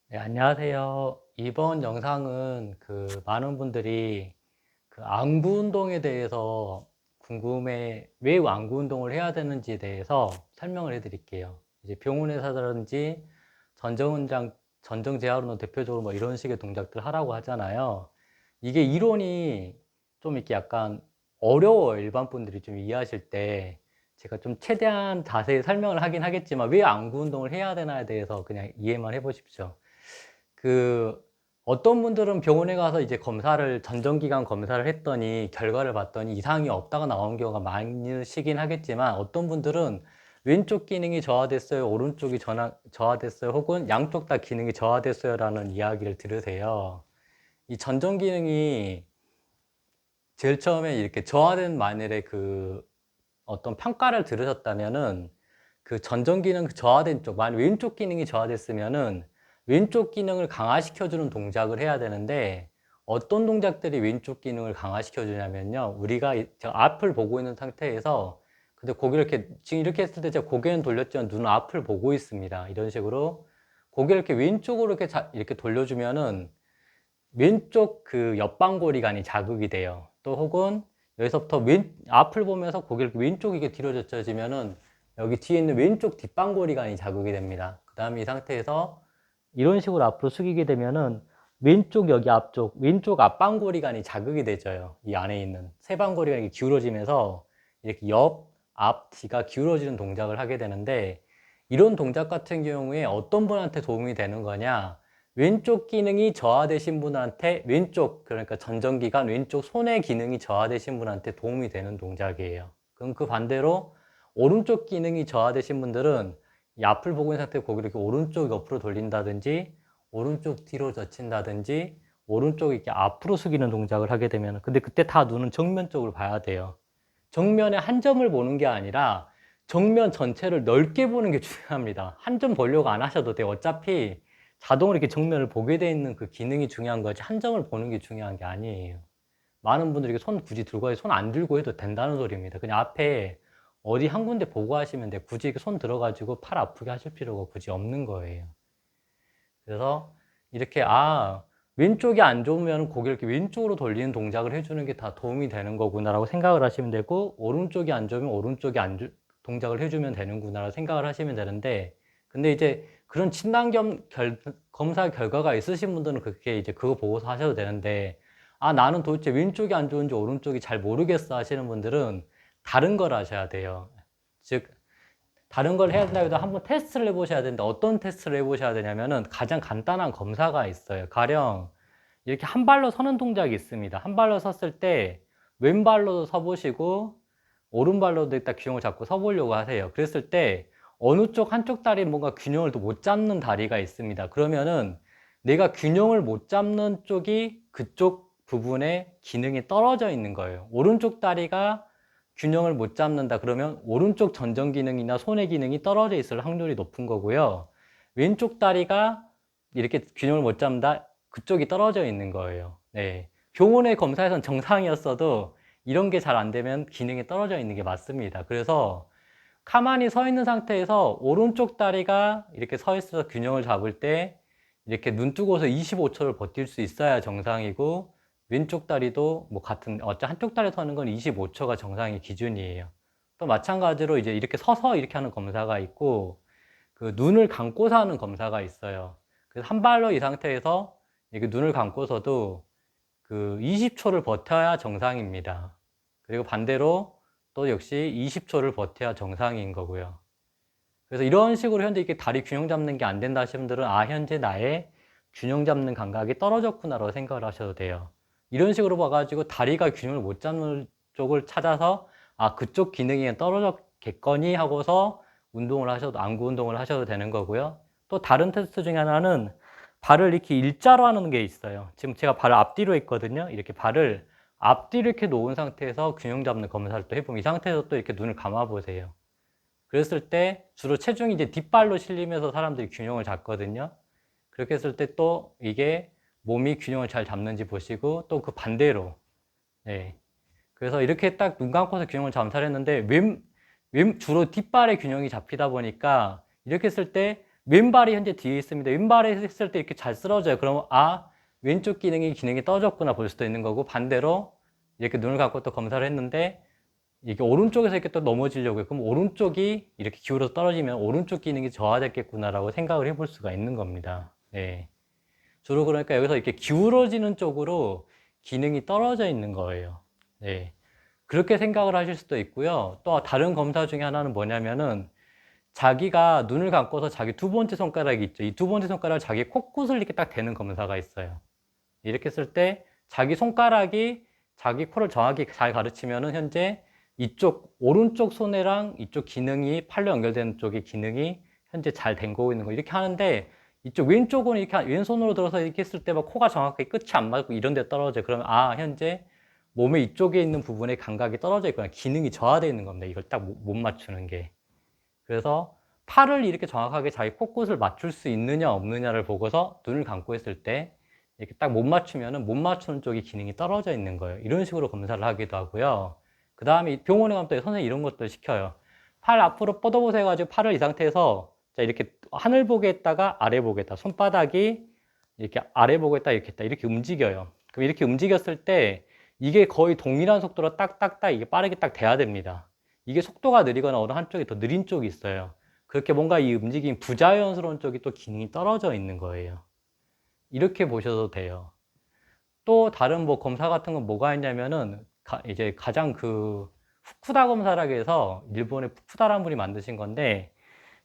네, 안녕하세요. 이번 영상은 많은 분들이 안구 운동에 대해서 왜 안구 운동을 해야 되는지에 대해서 설명을 해 드릴게요. 이제 병원에서라든지 전정훈장, 전정재활운동 대표적으로 뭐 이런 식의 동작들 하라고 하잖아요. 이게 이론이 좀 이렇게 약간 어려워요. 일반 분들이 좀 이해하실 때. 제가 좀 최대한 자세히 설명을 하긴 하겠지만 왜 안구 운동을 해야 되나에 대해서 그냥 이해만 해 보십시오. 그 어떤 분들은 병원에 가서 이제 전정기관 검사를 했더니 결과를 봤더니 이상이 없다가 나온 경우가 많으시긴 하겠지만, 어떤 분들은 왼쪽 기능이 저하됐어요, 오른쪽이 저하됐어요, 혹은 양쪽 다 기능이 저하됐어요 라는 이야기를 들으세요. 이 전정 기능이 제일 처음에 이렇게 저하된 만일에 어떤 평가를 들으셨다면은, 그 전정 기능 저하된 쪽, 만약 왼쪽 기능이 저하됐으면은 왼쪽 기능을 강화시켜주는 동작을 해야 되는데, 어떤 동작들이 왼쪽 기능을 강화시켜주냐면요. 제가 앞을 보고 있는 상태에서, 근데 고개를 지금 이렇게 했을 때 제가 고개는 돌렸지만 눈은 앞을 보고 있습니다. 이런 식으로 고개를 이렇게 왼쪽으로 이렇게 돌려주면은 왼쪽 옆방골이관이 자극이 돼요. 또 혹은 여기서부터 앞을 보면서 고개를 왼쪽이 이렇게 뒤로 젖혀지면은 여기 뒤에 있는 왼쪽 뒷방골이관이 자극이 됩니다. 그 다음에 이 상태에서 이런 식으로 앞으로 숙이게 되면은 왼쪽 앞방골이관이 자극이 되져요. 이 안에 있는 세방골이관이 기울어지면서 이렇게 앞, 뒤가 기울어지는 동작을 하게 되는데, 이런 동작 같은 경우에 어떤 분한테 도움이 되는 거냐? 왼쪽 기능이 저하되신 분한테, 그러니까 전정기관 왼쪽 손의 기능이 저하되신 분한테 도움이 되는 동작이에요. 그럼 그 반대로 오른쪽 기능이 저하되신 분들은 이 앞을 보고 있는 상태에 고개를 이렇게 오른쪽 옆으로 돌린다든지, 오른쪽 뒤로 젖힌다든지, 오른쪽 이렇게 앞으로 숙이는 동작을 하게 되면, 근데 그때 다 눈은 정면 쪽을 봐야 돼요. 정면에 한 점을 보는 게 아니라 정면 전체를 넓게 보는 게 중요합니다. 한 점 보려고 안 하셔도 돼요. 어차피 자동으로 이렇게 정면을 보게 돼 있는 그 기능이 중요한 거지, 한 점을 보는 게 중요한 게 아니에요. 많은 분들이 손 굳이 들고 손 안 들고 해도 된다는 소리입니다. 그냥 앞에 어디 한 군데 보고 하시면 돼. 굳이 이렇게 손 들어가지고 팔 아프게 하실 필요가 굳이 없는 거예요. 그래서 이렇게 왼쪽이 안 좋으면 고개를 이렇게 왼쪽으로 돌리는 동작을 해주는 게 다 도움이 되는 거구나라고 생각을 하시면 되고, 오른쪽이 안 좋으면 동작을 해주면 되는구나라고 생각을 하시면 되는데, 근데 이제 그런 검사 결과가 있으신 분들은 그렇게 이제 그거 보고서 하셔도 되는데, 나는 도대체 왼쪽이 안 좋은지 오른쪽이 잘 모르겠어 하시는 분들은 다른 걸 하셔야 돼요. 즉, 다른 걸 해야 된다고 해도 한번 테스트를 해보셔야 되는데, 어떤 테스트를 해보셔야 되냐면은 가장 간단한 검사가 있어요. 가령 이렇게 한 발로 서는 동작이 있습니다. 한 발로 섰을 때 왼발로도 서보시고 오른발로도 일단 균형을 잡고 서보려고 하세요. 그랬을 때 어느 쪽 한쪽 다리 뭔가 균형을 또 못 잡는 다리가 있습니다. 그러면은 내가 균형을 못 잡는 쪽이 그쪽 부분에 기능이 떨어져 있는 거예요. 오른쪽 다리가 균형을 못 잡는다 그러면 오른쪽 전정 기능이나 손의 기능이 떨어져 있을 확률이 높은 거고요. 왼쪽 다리가 이렇게 균형을 못 잡는다, 그쪽이 떨어져 있는 거예요. 네. 병원의 검사에서는 정상이었어도 이런 게 잘 안 되면 기능이 떨어져 있는 게 맞습니다. 그래서 가만히 서 있는 상태에서 오른쪽 다리가 이렇게 서 있어서 균형을 잡을 때 이렇게 눈 뜨고서 25초를 버틸 수 있어야 정상이고, 왼쪽 다리도 뭐 한쪽 다리 서는 건 25초가 정상의 기준이에요. 또 마찬가지로 이제 이렇게 서서 이렇게 하는 검사가 있고, 눈을 감고서 하는 검사가 있어요. 그래서 한 발로 이 상태에서 이렇게 눈을 감고서도 20초를 버텨야 정상입니다. 그리고 반대로 또 역시 20초를 버텨야 정상인 거고요. 그래서 이런 식으로 현재 이렇게 다리 균형 잡는 게 안 된다 하시는 분들은 현재 나의 균형 잡는 감각이 떨어졌구나라고 생각을 하셔도 돼요. 이런 식으로 봐가지고 다리가 균형을 못 잡는 쪽을 찾아서 그쪽 기능이 떨어졌겠거니 하고서 안구 운동을 하셔도 되는 거고요. 또 다른 테스트 중에 하나는 발을 이렇게 일자로 하는 게 있어요. 지금 제가 발을 앞뒤로 했거든요. 이렇게 발을 앞뒤로 이렇게 놓은 상태에서 균형 잡는 검사를 또 해보면, 이 상태에서 또 이렇게 눈을 감아 보세요. 그랬을 때 주로 체중이 이제 뒷발로 실리면서 사람들이 균형을 잡거든요. 그렇게 했을 때 또 이게 몸이 균형을 잘 잡는지 보시고, 또 그 반대로. 네. 그래서 이렇게 딱 눈 감고서 균형을 잠살했는데 주로 뒷발의 균형이 잡히다 보니까 이렇게 했을 때 왼발이 현재 뒤에 있습니다. 왼발에 했을 때 이렇게 잘 쓰러져요. 그러면 왼쪽 기능이 떨어졌구나 볼 수도 있는 거고, 반대로 이렇게 눈을 감고 또 검사를 했는데 이게 오른쪽에서 이렇게 또 넘어지려고요. 그럼 오른쪽이 이렇게 기울어서 떨어지면 오른쪽 기능이 저하됐겠구나라고 생각을 해볼 수가 있는 겁니다. 네. 주로 그러니까 여기서 이렇게 기울어지는 쪽으로 기능이 떨어져 있는 거예요. 네. 그렇게 생각을 하실 수도 있고요. 또 다른 검사 중에 하나는 뭐냐면은 자기가 눈을 감고서 자기 두 번째 손가락이 있죠. 이 두 번째 손가락을 자기 코끝을 이렇게 딱 대는 검사가 있어요. 이렇게 했을 때 자기 손가락이 자기 코를 정확히 잘 가르치면은 현재 이쪽 오른쪽 손해랑 이쪽 기능이 팔로 연결되는 쪽의 기능이 현재 잘 된 거고 있는 거 이렇게 하는데 이쪽 왼쪽은 이렇게 왼손으로 들어서 이렇게 했을 때 막 코가 정확하게 끝이 안 맞고 이런 데 떨어져요. 그러면 현재 몸의 이쪽에 있는 부분의 감각이 떨어져 있거나 기능이 저하되어 있는 겁니다. 이걸 딱 못 맞추는 게. 그래서 팔을 이렇게 정확하게 자기 코끝을 맞출 수 있느냐 없느냐를 보고서 눈을 감고 있을 때 이렇게 딱 못 맞추면은 못 맞추는 쪽이 기능이 떨어져 있는 거예요. 이런 식으로 검사를 하기도 하고요. 그 다음에 병원에 가면 또 선생님 이런 것도 시켜요. 팔 앞으로 뻗어보세요 해가지고 팔을 이 상태에서 자 이렇게 하늘 보게 했다가 아래 보게 했다. 손바닥이 이렇게 아래 보고 했다 이렇게 했다. 이렇게 움직여요. 그럼 이렇게 움직였을 때 이게 거의 동일한 속도로 딱딱딱 이게 빠르게 딱 돼야 됩니다. 이게 속도가 느리거나 어느 한쪽이 더 느린 쪽이 있어요. 그렇게 뭔가 이 움직임 부자연스러운 쪽이 또 기능이 떨어져 있는 거예요. 이렇게 보셔도 돼요. 또 다른 뭐 검사 같은 건 뭐가 있냐면은 이제 가장 그 후쿠다 검사라고 해서 일본의 후쿠다라는 분이 만드신 건데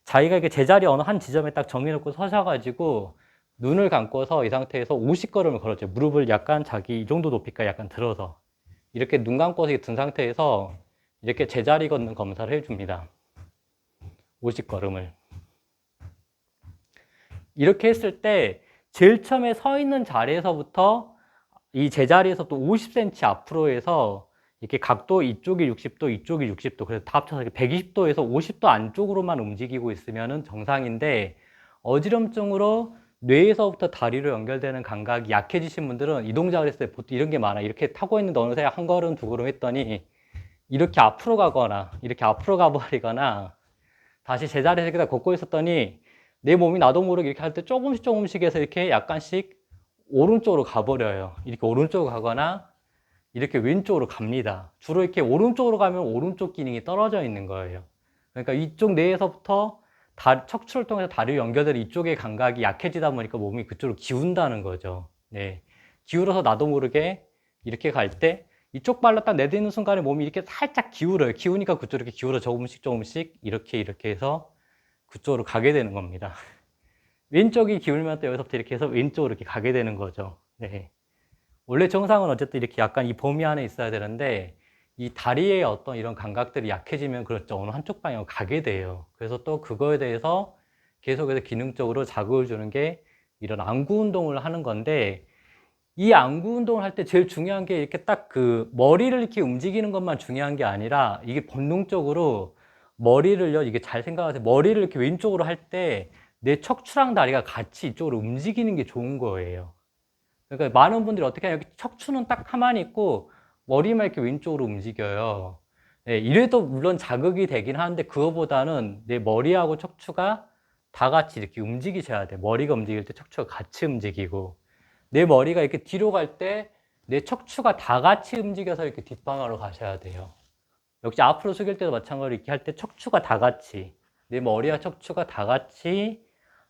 자기가 이게 제자리 어느 한 지점에 딱 정해놓고 서셔가지고 눈을 감고서 이 상태에서 50걸음을 걸었죠. 무릎을 약간 자기 이 정도 높이까지 약간 들어서 이렇게 눈 감고서 든 상태에서 이렇게 제자리 걷는 검사를 해줍니다. 50걸음을. 이렇게 했을 때 제일 처음에 서 있는 자리에서부터 이 제자리에서 또 50cm 앞으로 해서 이렇게 각도 이쪽이 60도, 이쪽이 60도, 그래서 다 합쳐서 120도에서 50도 안쪽으로만 움직이고 있으면 정상인데 어지럼증으로 뇌에서부터 다리로 연결되는 감각이 약해지신 분들은 이 동작을 했을 때 보통 이런 게 많아요. 이렇게 타고 있는데 어느새 한 걸음, 두 걸음 했더니 이렇게 앞으로 가거나 이렇게 앞으로 가버리거나 다시 제자리에서 이렇게 걷고 있었더니 내 몸이 나도 모르게 이렇게 할 때 조금씩 해서 이렇게 약간씩 오른쪽으로 가버려요. 이렇게 오른쪽으로 가거나 이렇게 왼쪽으로 갑니다. 주로 이렇게 오른쪽으로 가면 오른쪽 기능이 떨어져 있는 거예요. 그러니까 이쪽 뇌에서부터 척추를 통해서 다리로 연결되는 이쪽의 감각이 약해지다 보니까 몸이 그쪽으로 기운다는 거죠. 네. 기울어서 나도 모르게 이렇게 갈 때 이쪽 발로 딱 내딛는 순간에 몸이 이렇게 살짝 기울어요. 기우니까 그쪽으로 이렇게 기울어 조금씩 이렇게 해서 그쪽으로 가게 되는 겁니다. 왼쪽이 기울면 또 여기서부터 이렇게 해서 왼쪽으로 이렇게 가게 되는 거죠. 네. 원래 정상은 어쨌든 이렇게 약간 이 범위 안에 있어야 되는데 이 다리의 어떤 이런 감각들이 약해지면 그렇죠. 어느 한쪽 방향으로 가게 돼요. 그래서 또 그거에 대해서 계속해서 기능적으로 자극을 주는 게 이런 안구 운동을 하는 건데 이 안구 운동을 할 때 제일 중요한 게 이렇게 딱 그 머리를 이렇게 움직이는 것만 중요한 게 아니라 이게 본능적으로 머리를요, 이게 잘 생각하세요. 머리를 이렇게 왼쪽으로 할 때 내 척추랑 다리가 같이 이쪽으로 움직이는 게 좋은 거예요. 그러니까 많은 분들이 어떻게 하냐면 척추는 딱 가만히 있고 머리만 이렇게 왼쪽으로 움직여요. 네, 이래도 물론 자극이 되긴 하는데 그거보다는 내 머리하고 척추가 다 같이 이렇게 움직이셔야 돼. 머리가 움직일 때 척추가 같이 움직이고 내 머리가 이렇게 뒤로 갈 때 내 척추가 다 같이 움직여서 이렇게 뒷방향으로 가셔야 돼요. 역시 앞으로 숙일 때도 마찬가지로 이렇게 할 때 척추가 다 같이 내 머리와 척추가 다 같이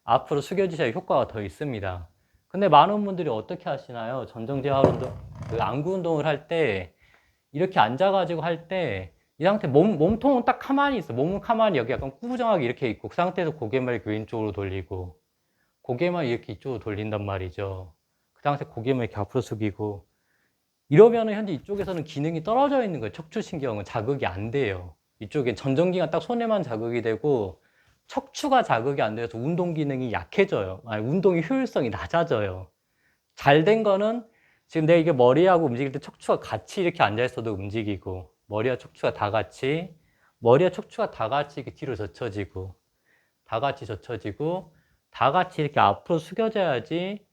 앞으로 숙여지셔야 효과가 더 있습니다. 근데 많은 분들이 어떻게 하시나요? 전정제화 운동, 그 안구 운동을 할 때 이렇게 앉아가지고 할 때 이 상태 몸통은 딱 가만히 있어. 몸은 가만히 여기 약간 꾸부정하게 이렇게 있고 그 상태에서 고개만 이렇게 왼쪽으로 돌리고 고개만 이렇게 이쪽으로 돌린단 말이죠. 그 상태 고개만 이렇게 앞으로 숙이고 이러면은 현재 이쪽에서는 기능이 떨어져 있는 거예요. 척추신경은 자극이 안 돼요. 이쪽엔 전정기가 딱 손에만 자극이 되고 척추가 자극이 안 돼서 운동 기능이 약해져요. 아니, 운동의 효율성이 낮아져요. 잘 된 거는 지금 내가 이게 머리하고 움직일 때 척추가 같이 이렇게 앉아 있어도 움직이고 머리와 척추가 다 같이 머리와 척추가 다 같이 이렇게 뒤로 젖혀지고 다 같이 젖혀지고 다 같이 이렇게 앞으로 숙여져야지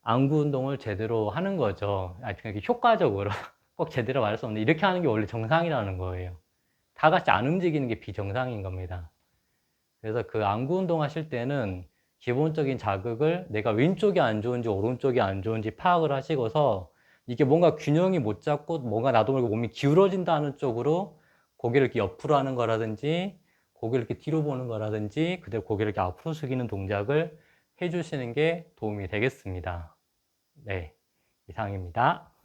안구 운동을 제대로 하는 거죠. 그러니까 효과적으로 꼭 제대로 말할 수 없는데 이렇게 하는 게 원래 정상이라는 거예요. 다 같이 안 움직이는 게 비정상인 겁니다. 그래서 그 안구 운동 하실 때는 기본적인 자극을 내가 왼쪽이 안 좋은지 오른쪽이 안 좋은지 파악을 하시고서 이게 뭔가 균형이 못 잡고 뭔가 나도 모르게 몸이 기울어진다는 쪽으로 고개를 이렇게 옆으로 하는 거라든지 고개를 이렇게 뒤로 보는 거라든지 그대로 고개를 이렇게 앞으로 숙이는 동작을 해주시는 게 도움이 되겠습니다. 네, 이상입니다.